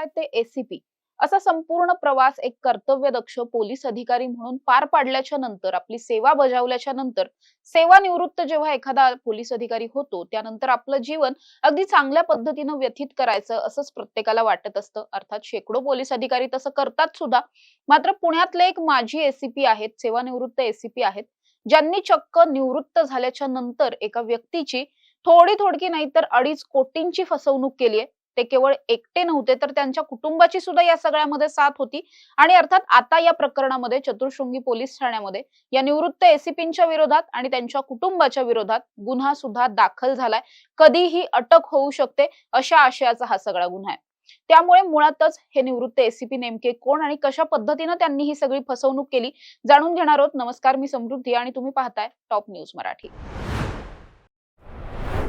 PSI ते ACP असा संपूर्ण प्रवास एक कर्तव्यदक्ष पोलीस अधिकारी म्हणून पार पाडल्याच्या नंतर, आपली सेवा बजावल्याच्या नंतर, सेवानिवृत्त जेव्हा एखादा पोलीस अधिकारी होतो, त्यानंतर आपलं जीवन अगदी चांगल्या पद्धतीनं व्यतीत करायचं असंच प्रत्येकाला वाटत असतं. अर्थात शेकडो पोलीस अधिकारी तसं करतात सुद्धा. मात्र पुण्यातले एक माजी ACP आहेत, सेवानिवृत्त ACP आहेत, ज्यांनी चक्क निवृत्त झाल्याच्या नंतर एका व्यक्तीची थोडी नाही तर 2.5 कोटींची फसवणूक केली आहे. ते केवळ एकटे नव्हते, तर त्यांच्या कुटुंबाची सुद्धा या सगळ्यामध्ये साथ होती. आणि अर्थात आता या प्रकरणामध्ये चतुर्शृंगी पोलीस ठाण्यामध्ये या निवृत्त ACPंच्या विरोधात आणि त्यांच्या कुटुंबाच्या विरोधात गुन्हा सुद्धा दाखल झालाय. कधीही अटक होऊ शकते अशा आशयाचा हा सगळा गुन्हा आहे. त्यामुळे मुळातच हे निवृत्त ACP नेमके कोण आणि कशा पद्धतीने त्यांनी ही सगळी फसवणूक केली जाणून घेणार आहोत. नमस्कार, मी समृद्धी आणि तुम्ही पाहताय टॉप न्यूज मराठी.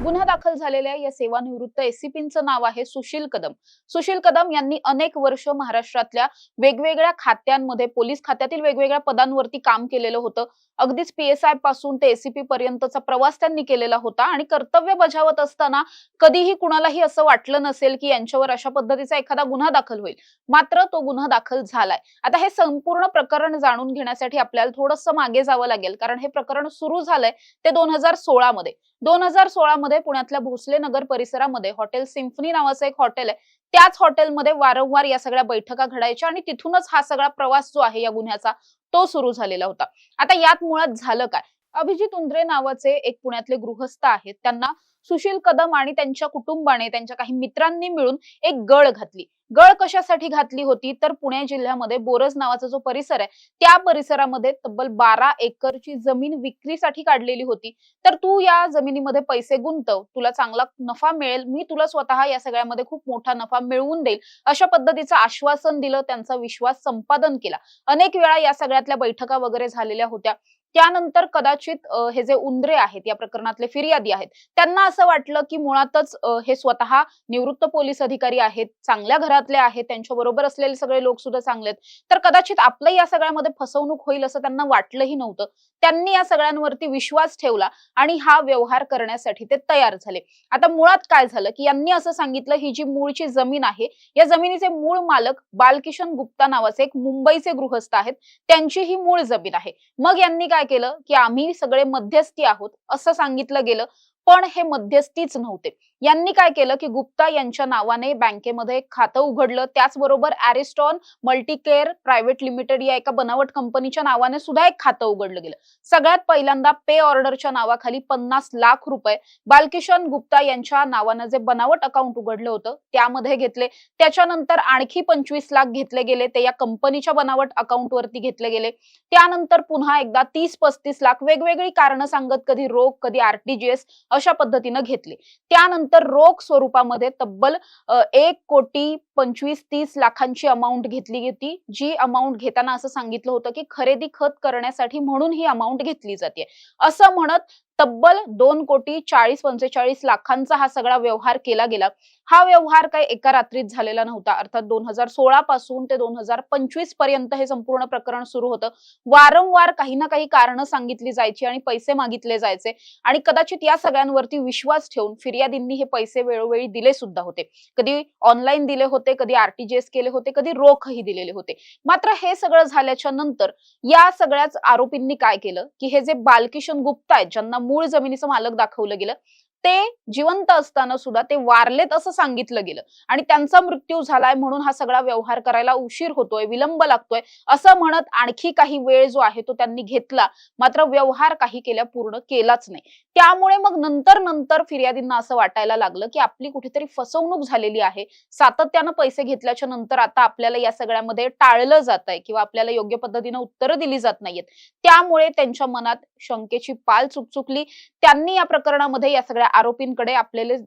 गुन्हा दाखल झालेल्या या सेवानिवृत्त ACPंचं नाव आहे सुशील कदम. सुशील कदम यांनी अनेक वर्ष महाराष्ट्रातल्या वेगवेगळ्या खात्यांमध्ये, पोलीस खात्यातील वेगवेगळ्या पदांवरती काम केलेलं होतं. अगदीच PSI पासून ते ACP पर्यंतचा प्रवास त्यांनी केलेला होता आणि कर्तव्य बजावत असताना कधीही कुणालाही असं वाटलं नसेल की यांच्यावर अशा पद्धतीचा एखादा गुन्हा दाखल होईल. मात्र तो गुन्हा दाखल झालाय. आता हे संपूर्ण प्रकरण जाणून घेण्यासाठी आपल्याला थोडंसं मागे जावं लागेल, कारण हे प्रकरण सुरू झालंय ते 2016 मध्ये. 2016 मध्ये पुण्यातल्या भोसले नगर परिसरामध्ये हॉटेल सिम्फनी नावाचं एक हॉटेल आहे. त्याच हॉटेलमध्ये वारंवार या सगळ्या बैठका घडायच्या आणि तिथूनच हा सगळा प्रवास जो आहे या गुन्ह्याचा तो सुरू झालेला होता. आता यात मुळात झालं काय? अभिजित उंद्रे नावाचे एक पुण्यातले गृहस्थ आहेत. त्यांना सुशील कदम आणि त्यांच्या कुटुंबाने, त्यांच्या काही मित्रांनी मिळून एक गळ घातली. गळ कशासाठी घातली होती? तर पुणे जिल्ह्यामध्ये बोरज नावाचा जो परिसर आहे, त्या परिसरामध्ये तब्बल 12 एकरची जमीन विक्रीसाठी काढलेली होती. तर तू या जमिनीमध्ये पैसे गुंतव, तुला चांगला नफा मिळेल, मी तुला स्वतः या सगळ्यामध्ये खूप मोठा नफा मिळवून देईल, अशा पद्धतीचं आश्वासन दिलं, त्यांचा विश्वास संपादन केला. अनेक वेळा या सगळ्यातल्या बैठका वगैरे झालेल्या होत्या. त्यानंतर कदाचित हे जे उंद्रे आहेत, या प्रकरणातले फिर्यादी आहेत, त्यांना असं वाटलं की मुळातच हे स्वतः निवृत्त पोलीस अधिकारी आहेत, चांगल्या घरातले आहेत, त्यांच्या बरोबर असलेले सगळे लोक सुद्धा चांगले आहेत, तर कदाचित आपलं या सगळ्यामध्ये फसवणूक होईल असं त्यांना वाटलंही नव्हतं. त्यांनी या सगळ्यांवरती विश्वास ठेवला आणि हा व्यवहार करण्यासाठी ते तयार झाले. आता मुळात काय झालं की यांनी असं सांगितलं, ही जी मूळची जमीन आहे, या जमिनीचे मूळ मालक बालकिशन गुप्ता नावाचे एक मुंबईचे गृहस्थ आहेत, त्यांची ही मूळ जमीन आहे. मग यांनी काय केलं की आम्ही सगळे मध्यस्थी आहोत असं सांगितलं गेलं, पण हे मध्यस्थीच नव्हते. यांनी काय केलं की गुप्ता यांच्या नावाने बँकेमध्ये एक खातं उघडलं. त्याचबरोबर अरिस्टॉन मल्टीकेअर प्रायव्हेट लिमिटेड या एका बनावट कंपनीच्या नावाने सुद्धा एक खातं उघडलं गेलं. सगळ्यात पहिल्यांदा पे ऑर्डरच्या नावाखाली 50 लाख रुपये बालकिशन गुप्ता यांच्या नावाने जे बनावट अकाउंट उघडलं होतं त्यामध्ये घेतले. त्याच्यानंतर आणखी 25 लाख घेतले गेले, ते या कंपनीच्या बनावट अकाउंट वरती घेतले गेले. त्यानंतर पुन्हा एकदा 30-35 लाख वेगवेगळी कारणं सांगत, कधी रोख, कधी RTGS अशा पद्धतीने घेतले. त्यानंतर रोख स्वरूपामध्ये तब्बल 1,25,30 लाखांची अमाउंट घेतली होती, जी अमाउंट घेताना असं सांगितलं होतं की खरेदी खत करण्यासाठी म्हणून ही अमाउंट घेतली जाते असं म्हणत तब्बल 2,40,45 लाखांचा हा सगळा व्यवहार केला गेला. हा व्यवहार काही एका रात्रीत झालेला नव्हता. अर्थात 2016 पासून ते 2025 पर्यंत हे संपूर्ण प्रकरण सुरू होतं. वारंवार काही ना काही कारणं सांगितली जायची आणि पैसे मागितले जायचे आणि कदाचित या सगळ्यांवरती विश्वास ठेवून फिर्यादींनी हे पैसे वेळोवेळी दिले सुद्धा होते. कधी ऑनलाईन दिले होते, कधी RTGS केले होते, कधी रोखही दिलेले होते. मात्र हे सगळं झाल्याच्या नंतर या सगळ्याच आरोपींनी काय केलं की हे जे बालकिशन गुप्ता आहेत, ज्यांना मूळ जमिनीचं मालक दाखवलं गेलं, ते जिवंत असताना सुद्धा ते वारलेत असं सांगितलं गेलं आणि त्यांचा मृत्यू झालाय म्हणून हा सगळा व्यवहार करायला उशीर होतोय, विलंब लागतोय असं म्हणत आणखी काही वेळ जो आहे तो त्यांनी घेतला. मात्र व्यवहार काही केल्या पूर्ण केलाच नाही. त्यामुळे मग नंतर फिर्यादींना असं वाटायला लागलं की आपली कुठेतरी फसवणूक झालेली आहे. सातत्यानं पैसे घेतल्याच्या नंतर आता आपल्याला या सगळ्यामध्ये टाळलं जातंय किंवा आपल्याला योग्य पद्धतीने उत्तरं दिली जात नाहीयेत. त्यामुळे त्यांच्या मनात शंकेची पाल चुकचुकली. त्यांनी या प्रकरणामध्ये या सगळ्या आरोपींकडे आपले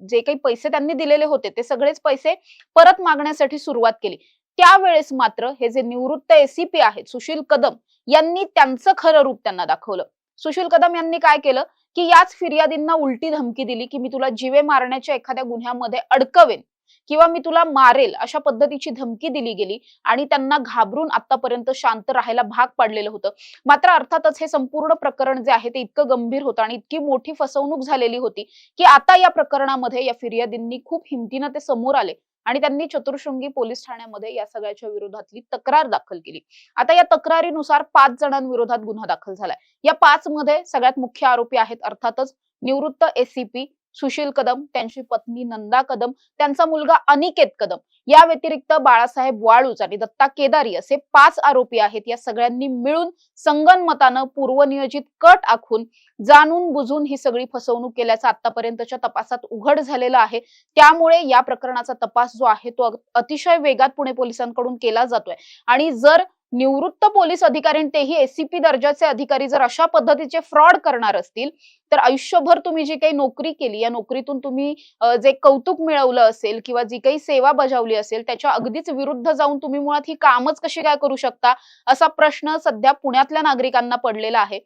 जे काही पैसे त्यांनी दिलेले होते ते सगळेच पैसे परत मागण्यासाठी सुरुवात केली. त्यावेळेस मात्र हे जे निवृत्त ACP आहेत सुशील कदम यांनी त्यांचं खरं रूप त्यांना दाखवलं. सुशील कदम यांनी काय केलं की याच फिर्यादींना उलटी धमकी दिली की मी तुला जीवे मारण्याच्या एखाद्या गुन्ह्यामध्ये अडकवेन किंवा मी तुला मारेल अशा पद्धतीची धमकी दिली गेली आणि त्यांना घाबरून आतापर्यंत शांत राहायला भाग पाडलेलं होतं. मात्र अर्थातच हे संपूर्ण प्रकरण जे आहे ते इतकं गंभीर होतं आणि इतकी मोठी फसवणूक झालेली होती की आता या प्रकरणामध्ये या फिर्यादींनी खूप हिमतीनं ते समोर आले आणि त्यांनी चतुर्शृंगी पोलीस ठाण्यामध्ये या सगळ्याच्या विरोधातली तक्रार दाखल केली. आता या तक्रारीनुसार 5 जणांविरोधात गुन्हा दाखल झालाय. या 5 मध्ये सगळ्यात मुख्य आरोपी आहेत अर्थातच निवृत्त एसीपी सुशील कदम, त्यांची पत्नी नंदा कदम, त्यांचा मुलगा अनिकेत कदम, या व्यतिरिक्त बाळासाहेब वाळूज आणि दत्ता केदारी असे 5 आरोपी आहेत. या सगळ्यांनी मिळून संगनमतानं पूर्वनियोजित कट आखून जाणून बुजून ही सगळी फसवणूक केल्याचं आतापर्यंतच्या तपासात उघड झालेलं आहे. त्यामुळे या प्रकरणाचा तपास जो आहे तो अतिशय वेगात पुणे पोलिसांकडून केला जातोय. आणि जर निवृत्त पोलीस अधिकारी आणि तेही एसीपी दर्जाचे अधिकारी जर अशा पद्धतीचे फ्रॉड करणार असतील तर आयुष्यभर तुम्ही जी काही नोकरी केली, या नोकरीतून तुम्ही जे कौतुक मिळवलं असेल किंवा जी काही सेवा बजावली असेल त्याच्या अगदीच विरुद्ध जाऊन तुम्ही मुळात ही कामच कशी काय करू शकता, असा प्रश्न सध्या पुण्यातल्या नागरिकांना पडलेला आहे.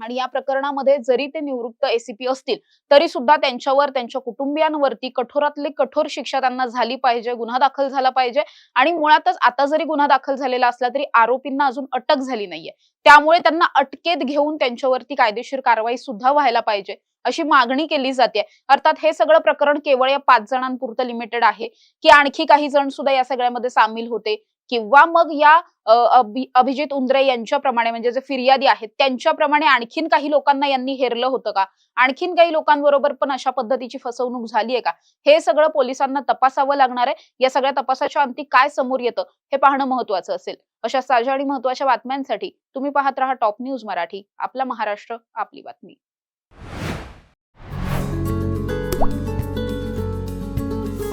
आणि या प्रकरणामध्ये जरी ते निवृत्त एसीपी असतील तरी सुद्धा त्यांच्यावर, त्यांच्या कुटुंबियांवरती कठोरातली कठोर शिक्षा त्यांना झाली पाहिजे, गुन्हा दाखल झाला पाहिजे. आणि मुळातच आता जरी गुन्हा दाखल झालेला असला तरी आरोपींना अजून अटक झाली नाहीये, त्यामुळे त्यांना अटकेत घेऊन त्यांच्यावरती कायदेशीर कारवाई सुद्धा व्हायला पाहिजे अशी मागणी केली जाते. अर्थात हे सगळं प्रकरण केवळ या 5 जणांपुरतं लिमिटेड आहे की आणखी काही जण सुद्धा या सगळ्यामध्ये सामील होते, किंवा मग या अभिजित उंद्रे यांच्याप्रमाणे म्हणजे जे फिर्यादी आहेत त्यांच्याप्रमाणे आणखीन काही लोकांना यांनी हेरलं होतं का, आणखीन काही लोकांबरोबर पण अशा पद्धतीची फसवणूक झाली आहे का, हे सगळं पोलिसांना तपासावं लागणार आहे. या सगळ्या तपासाच्या अंती काय समोर येतं हे पाहणं महत्त्वाचं असेल. अशा ताज्या आणि महत्त्वाच्या बातम्यांसाठी तुम्ही पाहत रहा टॉप न्यूज मराठी. आपला महाराष्ट्र, आपली बातमी.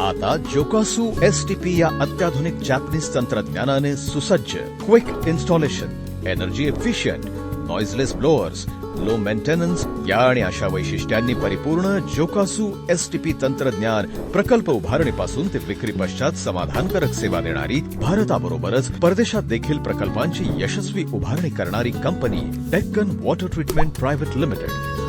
आता जोकासु STP या अत्याधुनिक जॅपनीज तंत्रज्ञानाने सुसज्ज, quick installation, energy efficient, noiseless blowers, low maintenance या आणि अशा वैशिष्ट्यांनी परिपूर्ण जोकासु STP तंत्रज्ञान प्रकल्प उभारणीपासून ते विक्री पश्चात समाधानकारक सेवा देणारी, भारताबरोबरच परदेशात देखील प्रकल्पांची यशस्वी उभारणी करणारी company Deccan water treatment private limited.